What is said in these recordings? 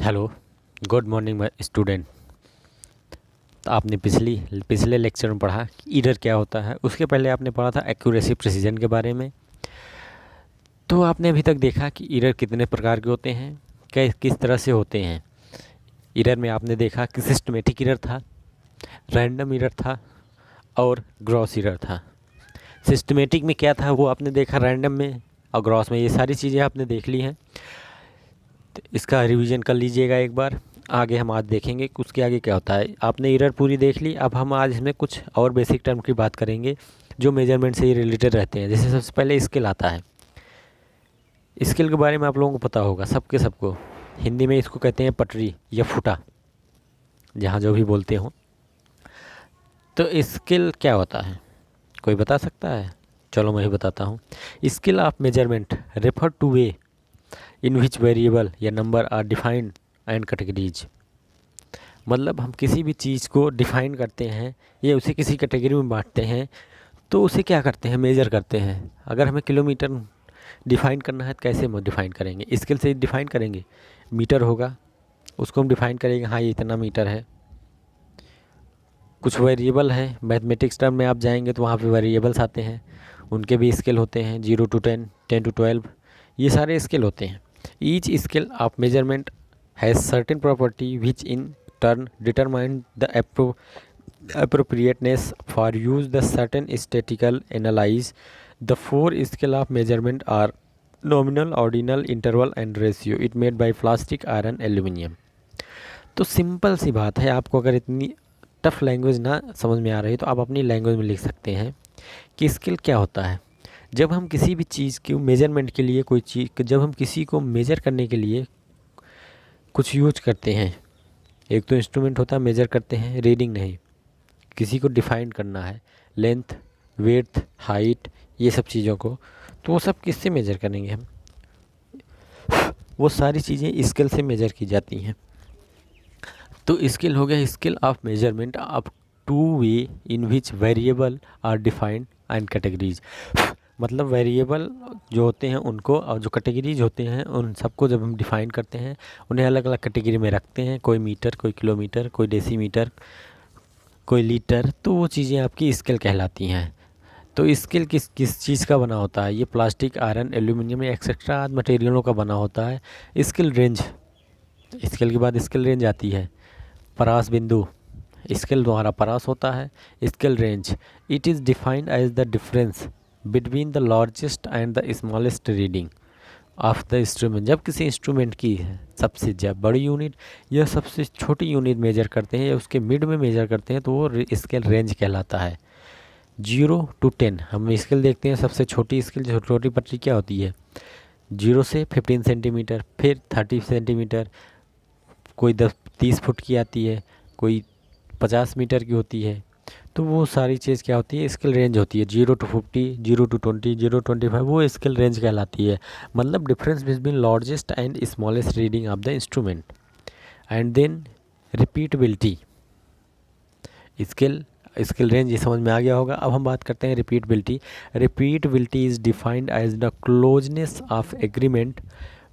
Hello, good morning my student. तो आपने पिछले लेक्चर में पढ़ा कि ईरर क्या होता है। उसके पहले आपने पढ़ा था एक्यूरेसी प्रिसीजन के बारे में। तो आपने अभी तक देखा कि ईरर कितने प्रकार के होते हैं, किस तरह से होते हैं। ईरर में आपने देखा कि सिस्टमेटिक ईरर था, रैंडम ईरर था और ग्रॉस ईरर था। सिस्टमेटिक में क्या था वो आपने देखा, रैंडम में और ग्रॉस में। ये सारी चीज़ें आपने देख ली हैं, तो इसका रिवीजन कर लीजिएगा एक बार। आगे हम आज देखेंगे कि उसके आगे क्या होता है। आपने एरर पूरी देख ली, अब हम आज इसमें कुछ और बेसिक टर्म की बात करेंगे जो मेजरमेंट से ही रिलेटेड रहते हैं। जैसे सबसे पहले स्केल आता है। स्केल के बारे में आप लोगों को पता होगा, सबको। हिंदी में इसको कहते हैं पटरी या फुटा, जहाँ जो भी बोलते हो। तो स्केल क्या होता है, कोई बता सकता है? चलो मैं ही बताता हूँ। Scale of measurement refer to way in which variable या number are defined and categories. मतलब हम किसी भी चीज़ को डिफ़ाइन करते हैं या उसे किसी कैटेगरी में बांटते हैं, तो उसे क्या करते हैं, मेजर करते हैं। अगर हमें किलोमीटर डिफ़ाइन करना है तो कैसे हम डिफ़ाइन करेंगे? स्केल से डिफ़ाइन करेंगे। मीटर होगा, उसको हम डिफ़ाइन करेंगे, हाँ ये इतना मीटर है। कुछ वेरिएबल हैं, मैथमेटिक्स टर्म में आप जाएंगे तो वहाँ पे वेरिएबल्स आते हैं, उनके भी स्केल होते हैं, 0 to 10, 10 to 12, ये सारे स्केल होते हैं। Each scale of measurement has certain property which in turn determine the appropriateness for use the certain statistical analyze. The four scale of measurement are nominal, ordinal, interval and ratio. It made by plastic, iron, aluminium. तो simple सी बात है, आपको अगर इतनी tough language ना समझ में आ रही तो आप अपनी लैंग्वेज में लिख सकते हैं कि स्केल क्या होता है। जब हम किसी भी चीज़ की मेजरमेंट के लिए कोई चीज़, जब हम किसी को मेजर करने के लिए कुछ यूज करते हैं, एक तो इंस्ट्रूमेंट होता है, मेजर करते हैं, रीडिंग नहीं। किसी को डिफ़ाइन करना है, लेंथ, विड्थ, हाइट, ये सब चीज़ों को, तो वो सब किससे मेजर करेंगे हम? वो सारी चीज़ें स्केल से मेजर की जाती हैं। तो स्केल हो गया scale of measurement of two way in which variable are defined and categories. मतलब वेरिएबल जो होते हैं उनको, और जो कैटेगरीज होते हैं उन सबको जब हम डिफ़ाइन करते हैं, उन्हें अलग अलग कैटेगरी में रखते हैं। कोई मीटर, कोई किलोमीटर, कोई डेसीमीटर, कोई लीटर, तो वो चीज़ें आपकी स्केल कहलाती हैं। तो स्केल किस किस चीज़ का बना होता है? ये प्लास्टिक, आयरन, एल्यूमिनियम या एक्सेट्रा आदि मटेरियलों का बना होता है। स्केल रेंज, स्केल के बाद स्केल रेंज आती है। परास बिंदु, स्केल द्वारा परास होता है। Scale range, it is defined as the difference between the largest and the smallest reading of the instrument. जब किसी इंस्ट्रूमेंट की सबसे बड़ी यूनिट या सबसे छोटी यूनिट मेजर करते हैं या उसके मिड में मेजर करते हैं, तो वो स्केल रेंज कहलाता है। 0 to 10 हम स्केल देखते हैं। सबसे छोटी स्केल, छोटी पटरी क्या होती है? 0 से 15 सेंटीमीटर, फिर 30 सेंटीमीटर, कोई 30 फुट की आती है, कोई 50 मीटर की होती है। तो वो सारी चीज़ क्या होती है? स्केल रेंज होती है। 0 to 50, 0 to 20, 0 to 25, वो स्केल रेंज कहलाती है। मतलब difference between largest and smallest reading of the instrument. And then repeatability, scale scale range ये समझ में आ गया होगा। अब हम बात करते हैं repeatability. Repeatability is defined as the closeness of agreement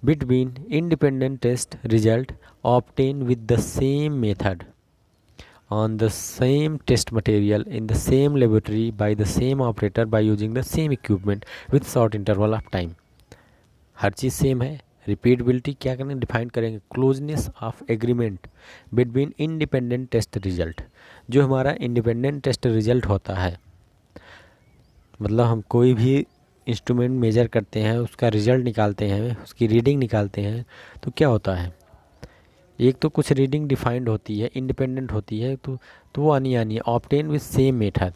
between independent test result obtained with the same method on the same test material in the same laboratory by the same operator by using the same equipment with short interval of time. हर चीज़ same है। Repeatability क्या करेंगे? Define करेंगे closeness of agreement between independent test result. जो हमारा independent test result होता है, मतलब हम कोई भी इंस्ट्रूमेंट मेजर करते हैं, उसका रिज़ल्ट निकालते हैं, उसकी रीडिंग निकालते हैं, तो क्या होता है? एक तो कुछ रीडिंग डिफाइंड होती है, इंडिपेंडेंट होती है, तो वो आनी है। ऑब्टेन विद सेम मेथड,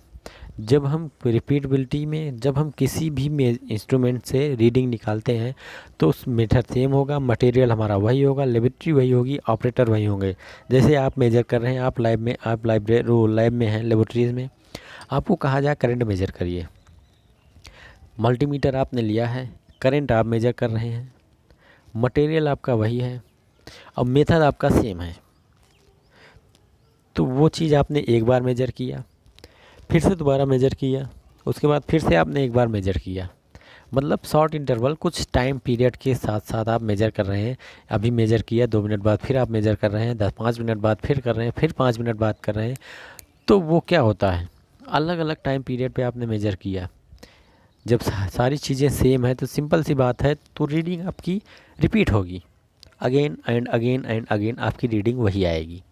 जब हम रिपीटेबिलिटी में, जब हम किसी भी इंस्ट्रूमेंट से रीडिंग निकालते हैं तो उस मेथड सेम होगा, मटेरियल हमारा वही होगा, लेबोरेटरी वही होगी, ऑपरेटर वही होंगे। जैसे आप मेजर कर रहे हैं, आप लैब में, आप लैब में हैं, लेबोरेटरीज़ में, आपको कहा जाए करंट मेजर करिए। मल्टीमीटर आपने लिया है, करंट आप मेजर कर रहे हैं, मटेरियल आपका वही है और मेथड आपका सेम है। तो वो चीज़ आपने एक बार मेजर किया, फिर से दोबारा मेजर किया, उसके बाद फिर से आपने एक बार मेजर किया, मतलब शॉर्ट इंटरवल, कुछ टाइम पीरियड के साथ साथ आप मेजर कर रहे हैं। अभी मेजर किया, 2 मिनट बाद फिर आप मेजर कर रहे हैं, 5 मिनट बाद फिर कर रहे हैं, फिर 5 मिनट बाद कर रहे हैं। तो वो क्या होता है, अलग अलग टाइम पीरियड पे आपने मेजर किया। जब सारी चीज़ें सेम है तो सिंपल सी बात है, तो रीडिंग आपकी रिपीट होगी। Again and again and again आपकी रीडिंग वही आएगी,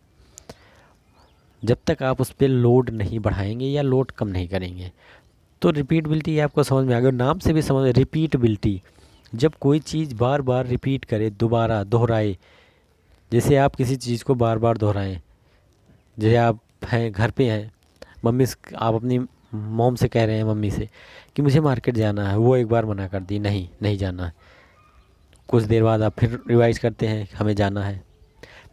जब तक आप उस पर लोड नहीं बढ़ाएंगे या लोड कम नहीं करेंगे। तो रिपीटबिलिटी आपको समझ में आ गया, नाम से भी समझ, रिपीटबिलिटी। जब कोई चीज़ बार बार रिपीट करे, दोबारा दोहराए, जैसे आप किसी चीज़ को बार बार दोहराएं, जैसे आप हैं घर पे हैं, आप अपनी मॉम से कह रहे हैं, मम्मी से, कि मुझे मार्केट जाना है, वो एक बार मना कर दी, नहीं नहीं जाना है। कुछ देर बाद आप फिर रिवाइज करते हैं, हमें जाना है,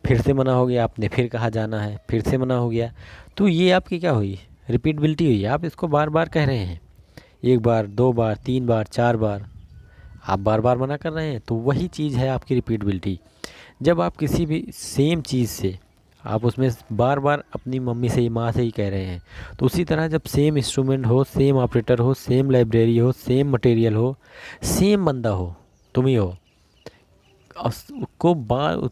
फिर से मना हो गया, आपने फिर कहा जाना है, फिर से मना हो गया। तो ये आपकी क्या हुई, रिपीटबिलिटी हुई। आप इसको बार बार कह रहे हैं, एक बार, 2 बार, 3 बार, 4 बार, आप बार बार मना कर रहे हैं, तो वही चीज़ है आपकी रिपीटबिलिटी। जब आप किसी भी सेम चीज़ से आप उसमें बार बार अपनी मम्मी से, माँ से ही कह रहे हैं, तो उसी तरह जब सेम इंस्ट्रूमेंट हो, सेम ऑपरेटर हो, सेम लाइब्रेरी हो, सेम मटेरियल हो, सेम बंदा हो, तुम ही हो, उसको बार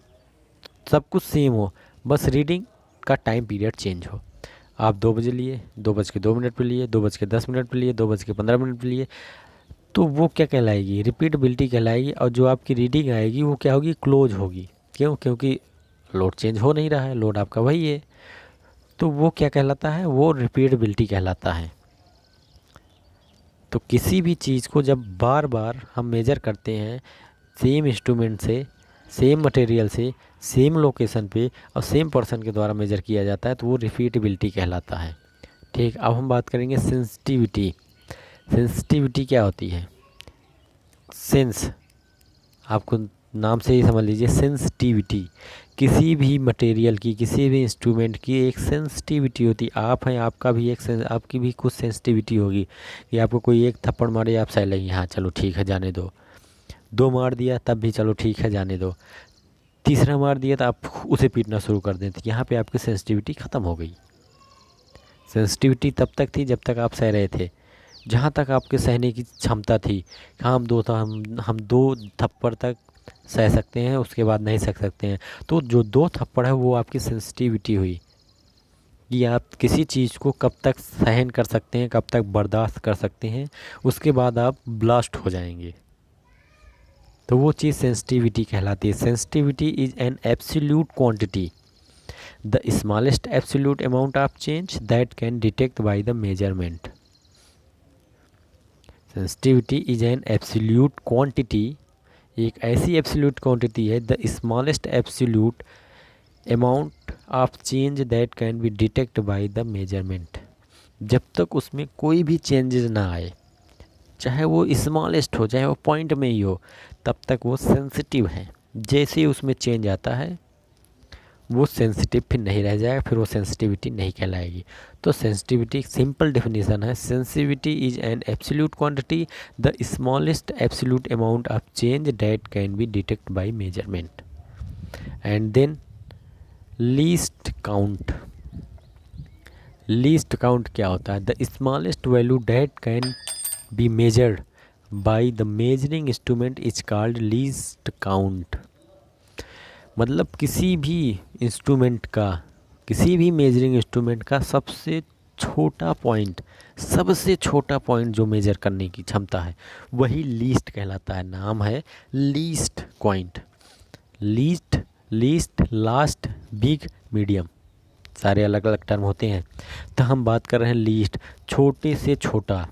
सब कुछ सेम हो, बस रीडिंग का टाइम पीरियड चेंज हो। आप 2 बजे लिए, 2:02 पे लिए, 2:10 पे लिए, 2:15 पे लिए, तो वो क्या कहलाएगी, रिपीटेबिलिटी कहलाएगी। और जो आपकी रीडिंग आएगी वो क्या होगी, क्लोज होगी। क्यों, क्योंकि लोड चेंज हो नहीं रहा है, लोड आपका वही है। तो वो क्या कहलाता है, वो रिपीटेबिलिटी कहलाता है। तो किसी भी चीज़ को जब बार बार हम मेजर करते हैं, सेम इंस्ट्रूमेंट से, सेम मटेरियल से, सेम लोकेशन पे और सेम पर्सन के द्वारा मेजर किया जाता है, तो वो रिपीटेबिलिटी कहलाता है। ठीक, अब हम बात करेंगे सेंसिटिविटी। सेंसिटिविटी क्या होती है, सेंस, आपको नाम से ही समझ लीजिए, सेंसिटिविटी। किसी भी मटेरियल की, किसी भी इंस्ट्रूमेंट की एक सेंसिटिविटी होती है। आप हैं, आपका भी एक आपकी भी कुछ सेंसिटिविटी होगी, कि आपको कोई एक थप्पड़ मारे, आप सह लेंगे, हाँ चलो ठीक है जाने दो। 2 मार दिया तब भी चलो ठीक है जाने दो। तीसरा मार दिया तो आप उसे पीटना शुरू कर देते, यहाँ पे आपकी सेंसिटिविटी ख़त्म हो गई। सेंसिटिविटी तब तक थी जब तक आप सह रहे थे, जहाँ तक आपके सहने की क्षमता थी। हाँ, हम 2 थप्पड़ तक सह सकते हैं, उसके बाद नहीं सह सकते हैं। तो जो 2 थप्पड़ है वो आपकी सेंसिटिविटी हुई, कि आप किसी चीज़ को कब तक सहन कर सकते हैं, कब तक बर्दाश्त कर सकते हैं, उसके बाद आप ब्लास्ट हो जाएंगे। तो वो चीज़ सेंसिटिविटी कहलाती है। Sensitivity is an absolute quantity, the smallest absolute amount of change that can detect by the measurement. Sensitivity is an absolute quantity, एक ऐसी एब्सोल्यूट क्वांटिटी है, the smallest absolute amount of change that can be detect by the measurement. जब तक उसमें कोई भी changes ना आए, चाहे वो स्मॉलेस्ट हो, चाहे वो पॉइंट में ही हो, तब तक वो सेंसिटिव है। जैसे ही उसमें चेंज आता है, वो सेंसिटिव फिर नहीं रह जाएगा, फिर वो सेंसिटिविटी नहीं कहलाएगी। तो सेंसिटिविटी सिंपल डेफिनेशन है, sensitivity is an absolute quantity, the smallest absolute amount of change that can be detect by measurement. And then least count. Least count क्या होता है, the smallest value that can be measured by the measuring instrument is called least count. मतलब किसी भी instrument का, किसी भी measuring instrument का सबसे छोटा पॉइंट, सबसे छोटा पॉइंट जो मेजर करने की क्षमता है, वही लीस्ट कहलाता है। नाम है least point. Least, least, last, big, medium, सारे अलग अलग टर्म होते हैं। तो हम बात कर रहे हैं लीस्ट, छोटे से छोटा।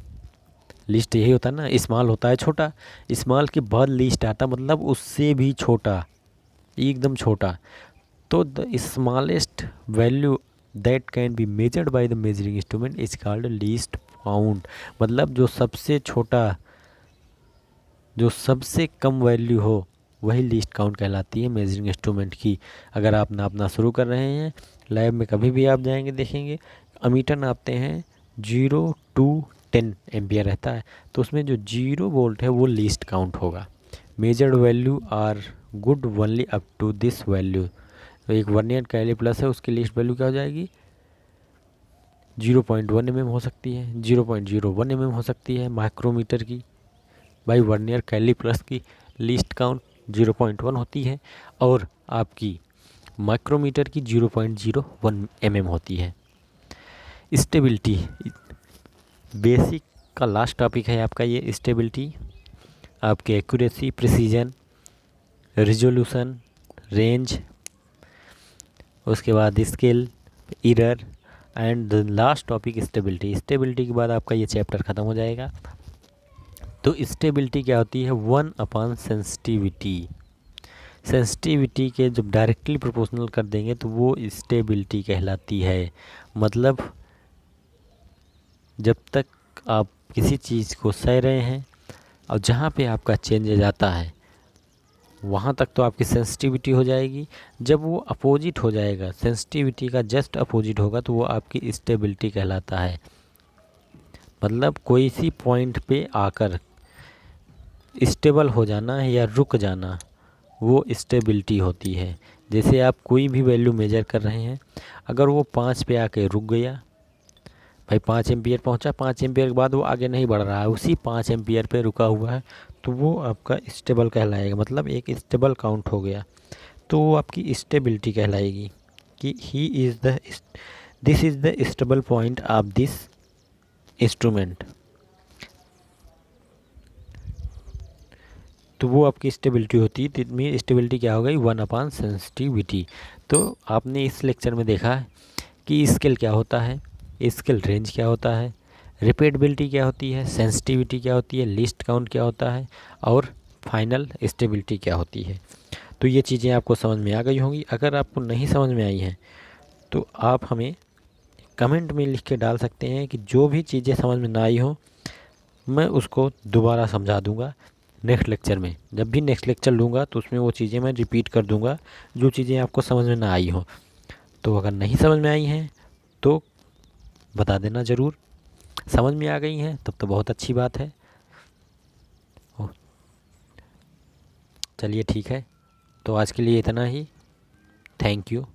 लिस्ट यही होता है ना, स्मॉल होता है छोटा, स्मॉल के बाद लिस्ट आता, मतलब उससे भी छोटा, एकदम छोटा। तो the smallest value that can be measured by the measuring instrument is called least count. मतलब जो सबसे छोटा, जो सबसे कम वैल्यू हो, वही लीस्ट काउंट कहलाती है मेजरिंग इंस्ट्रूमेंट की। अगर आप नापना शुरू कर रहे हैं, लैब में कभी भी आप जाएंगे देखेंगे, अमीटर नापते हैं 0 to 10 एम्पियर रहता है, तो उसमें जो 0 वोल्ट है वो लीस्ट काउंट होगा। Measured value are good only up to this value. तो एक वर्नियर कैलिपर्स है, उसकी लीस्ट वैल्यू क्या हो जाएगी, 0.1 mm हो सकती है, 0.01 mm हो सकती है। माइक्रोमीटर की बाई वर्नियर कैलिपर्स की लीस्ट काउंट 0.1 होती है और आपकी माइक्रोमीटर की 0.01 mm होती है। स्टेबिलिटी बेसिक का लास्ट टॉपिक है आपका ये स्टेबिलिटी। आपके एक्यूरेसी, प्रिसीजन, रिजोल्यूशन, रेंज, उसके बाद scale, error and the last topic stability. Stability के बाद आपका ये चैप्टर ख़त्म हो जाएगा। तो स्टेबिलिटी क्या होती है? 1/, सेंसिटिविटी। सेंसिटिविटी के जब डायरेक्टली प्रोपोर्शनल कर देंगे तो वो स्टेबिलिटी कहलाती है। मतलब जब तक आप किसी चीज़ को सह रहे हैं और जहाँ पे आपका चेंज जाता है वहाँ तक तो आपकी सेंसिटिविटी हो जाएगी। जब वो अपोजिट हो जाएगा, सेंसिटिविटी का जस्ट अपोजिट होगा, तो वो आपकी स्टेबिलिटी कहलाता है। मतलब कोई सी पॉइंट पे आकर स्टेबल हो जाना या रुक जाना, वो स्टेबिलिटी होती है। जैसे आप कोई भी वैल्यू मेजर कर रहे हैं, अगर वो 5 पे आके रुक गया, भाई 5 एम्पियर पहुंचा, 5 एम्पियर के बाद वो आगे नहीं बढ़ रहा है, उसी 5 एम्पियर पे रुका हुआ है, तो वो आपका स्टेबल कहलाएगा। मतलब एक स्टेबल काउंट हो गया, तो वो आपकी स्टेबिलिटी कहलाएगी कि this is the stable point of this instrument. तो वो आपकी स्टेबिलिटी होती है। तो स्टेबिलिटी क्या हो गई? 1/, सेंसिटिविटी। तो आपने इस लेक्चर में देखा है कि स्केल क्या होता है, स्केल रेंज क्या होता है, रिपीटेबिलिटी क्या होती है, सेंसिटिविटी क्या होती है, लिस्ट काउंट क्या होता है और फाइनल स्टेबिलिटी क्या होती है। तो ये चीज़ें आपको समझ में आ गई होंगी। अगर आपको नहीं समझ में आई हैं तो आप हमें कमेंट में लिख के डाल सकते हैं कि जो भी चीज़ें समझ में ना आई हो मैं उसको दोबारा समझा दूंगा नेक्स्ट लेक्चर में। जब भी नेक्स्ट लेक्चर लूँगा तो उसमें वो चीज़ें मैं रिपीट कर दूंगा जो चीज़ें आपको समझ में ना आई हो। तो अगर नहीं समझ में आई हैं तो बता देना ज़रूर। समझ में आ गई हैं तब तो बहुत अच्छी बात है। चलिए ठीक है, तो आज के लिए इतना ही। Thank you.